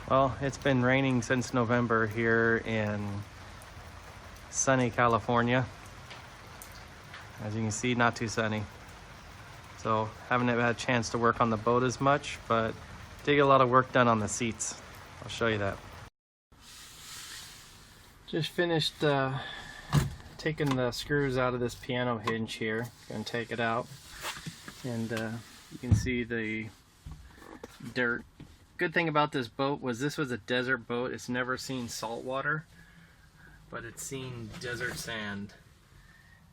Well, it's been raining since November here in sunny California. As you can see, not too sunny. So haven't had a chance to work on the boat as much, but did get a lot of work done on the seats. I'll show you that. Just finished taking the screws out of this piano hinge here. Gonna take it out, and you can see the dirt. Good thing about this boat was this was a desert boat. It's never seen salt water, but it's seen desert sand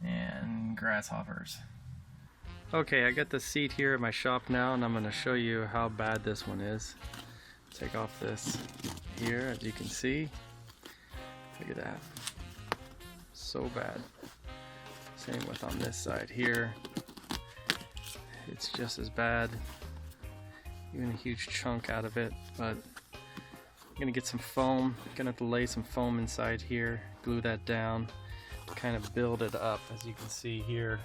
and grasshoppers. Okay, I got the seat here at my shop now, and I'm going to show you how bad this one is. Take off this here, as you can see. Look at that. So bad. Same with on this side here. It's just as bad. Even a huge chunk out of it, but I'm gonna get some foam. Gonna have to lay some foam inside here, glue that down, kind of build it up. As you can see here,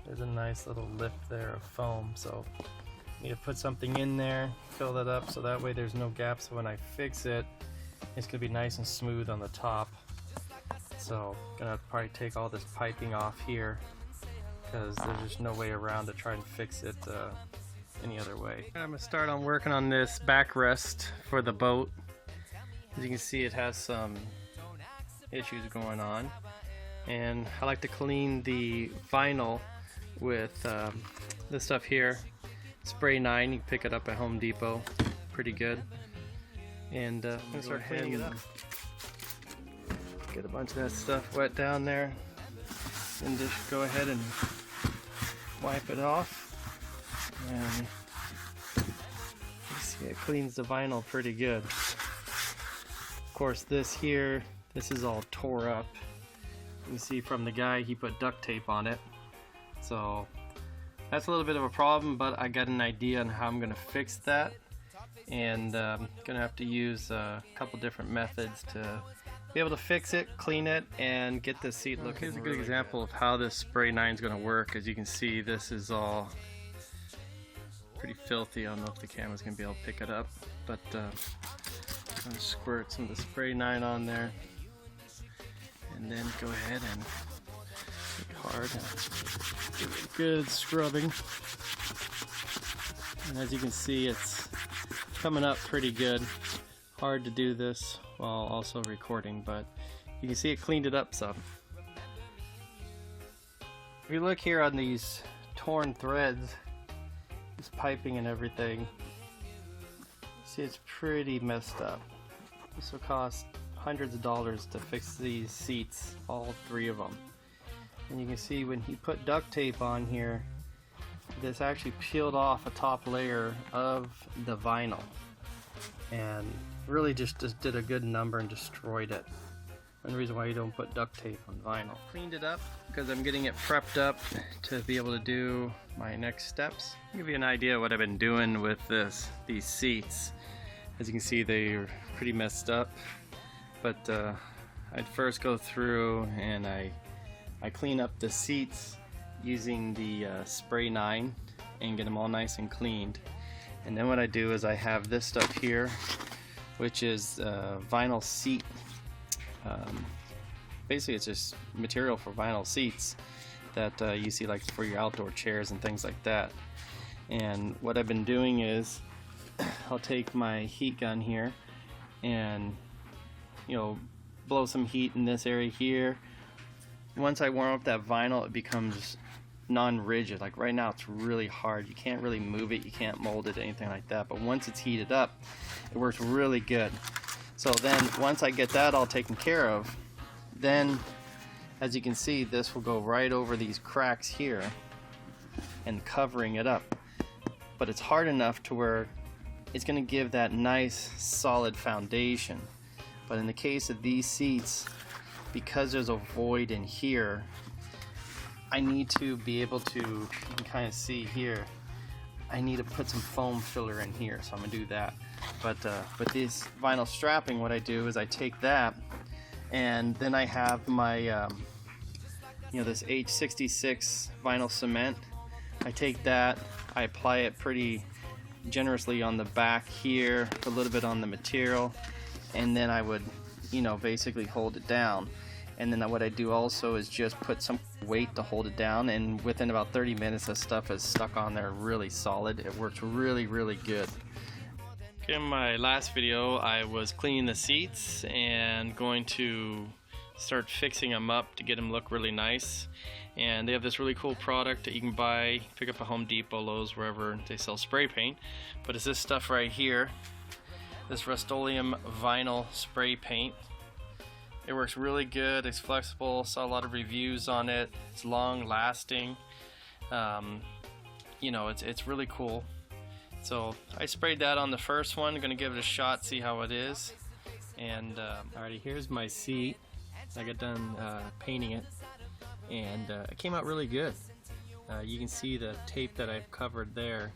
there's a nice little lip there of foam, so need to put something in there, fill that up, so that way there's no gaps. So when I fix it, it's gonna be nice and smooth on the top. So gonna probably take all this piping off here, because there's just no way around to try and fix it any other way. I'm gonna start on working on this backrest for the boat. As you can see, it has some issues going on, and I like to clean the vinyl with this stuff here, Spray 9. You can pick it up at Home Depot, pretty good. And I'm gonna start cleaning it up. Get a bunch of that stuff wet down there, and just go ahead and wipe it off. And you see it cleans the vinyl pretty good. Of course, this here, this is all tore up. You can see from the guy, he put duct tape on it. So that's a little bit of a problem, but I got an idea on how I'm going to fix that. And gonna have to use a couple different methods to be able to fix it, clean it, and get the seat looking. Here's a good example of how this Spray 9 is going to work. As you can see, this is all pretty filthy. I don't know if the camera's gonna be able to pick it up, but I'm gonna squirt some of the Spray 9 on there, and then go ahead and make it hard and give it a good scrubbing. And as you can see, it's coming up pretty good. Hard to do this while also recording, but you can see it cleaned it up some. If you look here on these torn threads, this piping and everything, see, it's pretty messed up. This will cost hundreds of dollars to fix these seats, all three of them. And you can see when he put duct tape on here, this actually peeled off a top layer of the vinyl, and really just did a good number and destroyed it. One reason why you don't put duct tape on vinyl. Cleaned it up because I'm getting it prepped up to be able to do my next steps. I'll give you an idea of what I've been doing with these seats. As you can see, they're pretty messed up, but I'd first go through and I clean up the seats using the Spray 9 and get them all nice and cleaned. And then what I do is I have this stuff here, which is vinyl seat. Basically, it's just material for vinyl seats that you see like for your outdoor chairs and things like that. And what I've been doing is I'll take my heat gun here and, you know, blow some heat in this area here. Once I warm up that vinyl, it becomes non-rigid. Like right now, it's really hard. You can't really move it, you can't mold it, anything like that. But once it's heated up, it works really good. So then once I get that all taken care of, then as you can see, this will go right over these cracks here and covering it up. But it's hard enough to where it's going to give that nice solid foundation. But in the case of these seats, because there's a void in here, I need to be able to, you can kind of see here, I need to put some foam filler in here, so I'm going to do that. But this vinyl strapping, what I do is I take that, and then I have my, you know, this H66 vinyl cement. I take that, I apply it pretty generously on the back here, a little bit on the material, and then I would, you know, basically hold it down. And then what I do also is just put some weight to hold it down, and within about 30 minutes this stuff is stuck on there really solid. It works really, really good. In my last video I was cleaning the seats and going to start fixing them up to get them look really nice. And they have this really cool product that you can buy, pick up at Home Depot, Lowe's, wherever they sell spray paint. But it's this stuff right here, this Rust-Oleum vinyl spray paint. It works really good, it's flexible, saw a lot of reviews on it, it's long lasting, you know, it's really cool. So I sprayed that on the first one, gonna give it a shot, see how it is. And alrighty, here's my seat. I got done painting it, and it came out really good. You can see the tape that I've covered there.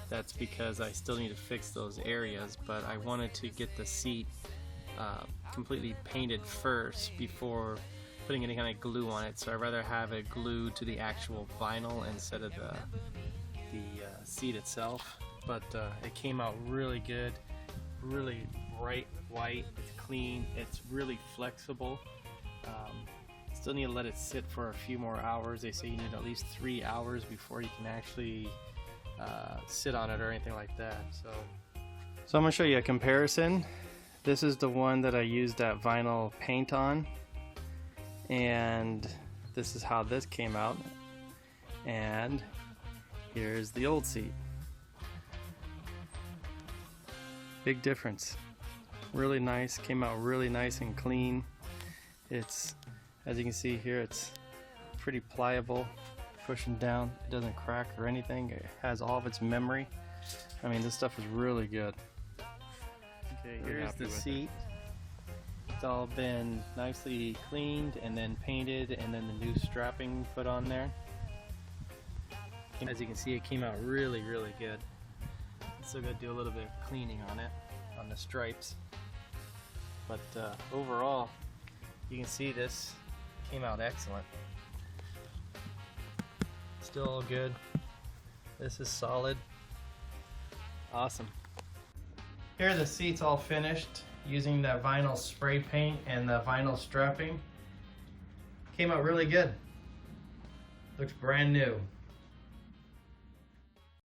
That's because I still need to fix those areas, but I wanted to get the seat completely painted first before putting any kind of glue on it, so I'd rather have it glued to the actual vinyl instead of the seat itself. But it came out really good, really bright white, it's clean, it's really flexible. Still need to let it sit for a few more hours. They say you need at least 3 hours before you can actually sit on it or anything like that. So I'm going to show you a comparison. This is the one that I used that vinyl paint on, and this is how this came out, and here's the old seat. Big difference. Really nice, came out really nice and clean. It's, as you can see here, it's pretty pliable, pushing down, it doesn't crack or anything, it has all of its memory. I mean, this stuff is really good. Okay, here's the seat. It's all been nicely cleaned and then painted, and then the new strapping put on there. As you can see, it came out really, really good. Still got to do a little bit of cleaning on it, on the stripes. But overall, you can see this came out excellent. Still all good. This is solid. Awesome. Here are the seats all finished using that vinyl spray paint and the vinyl strapping. Came out really good. Looks brand new.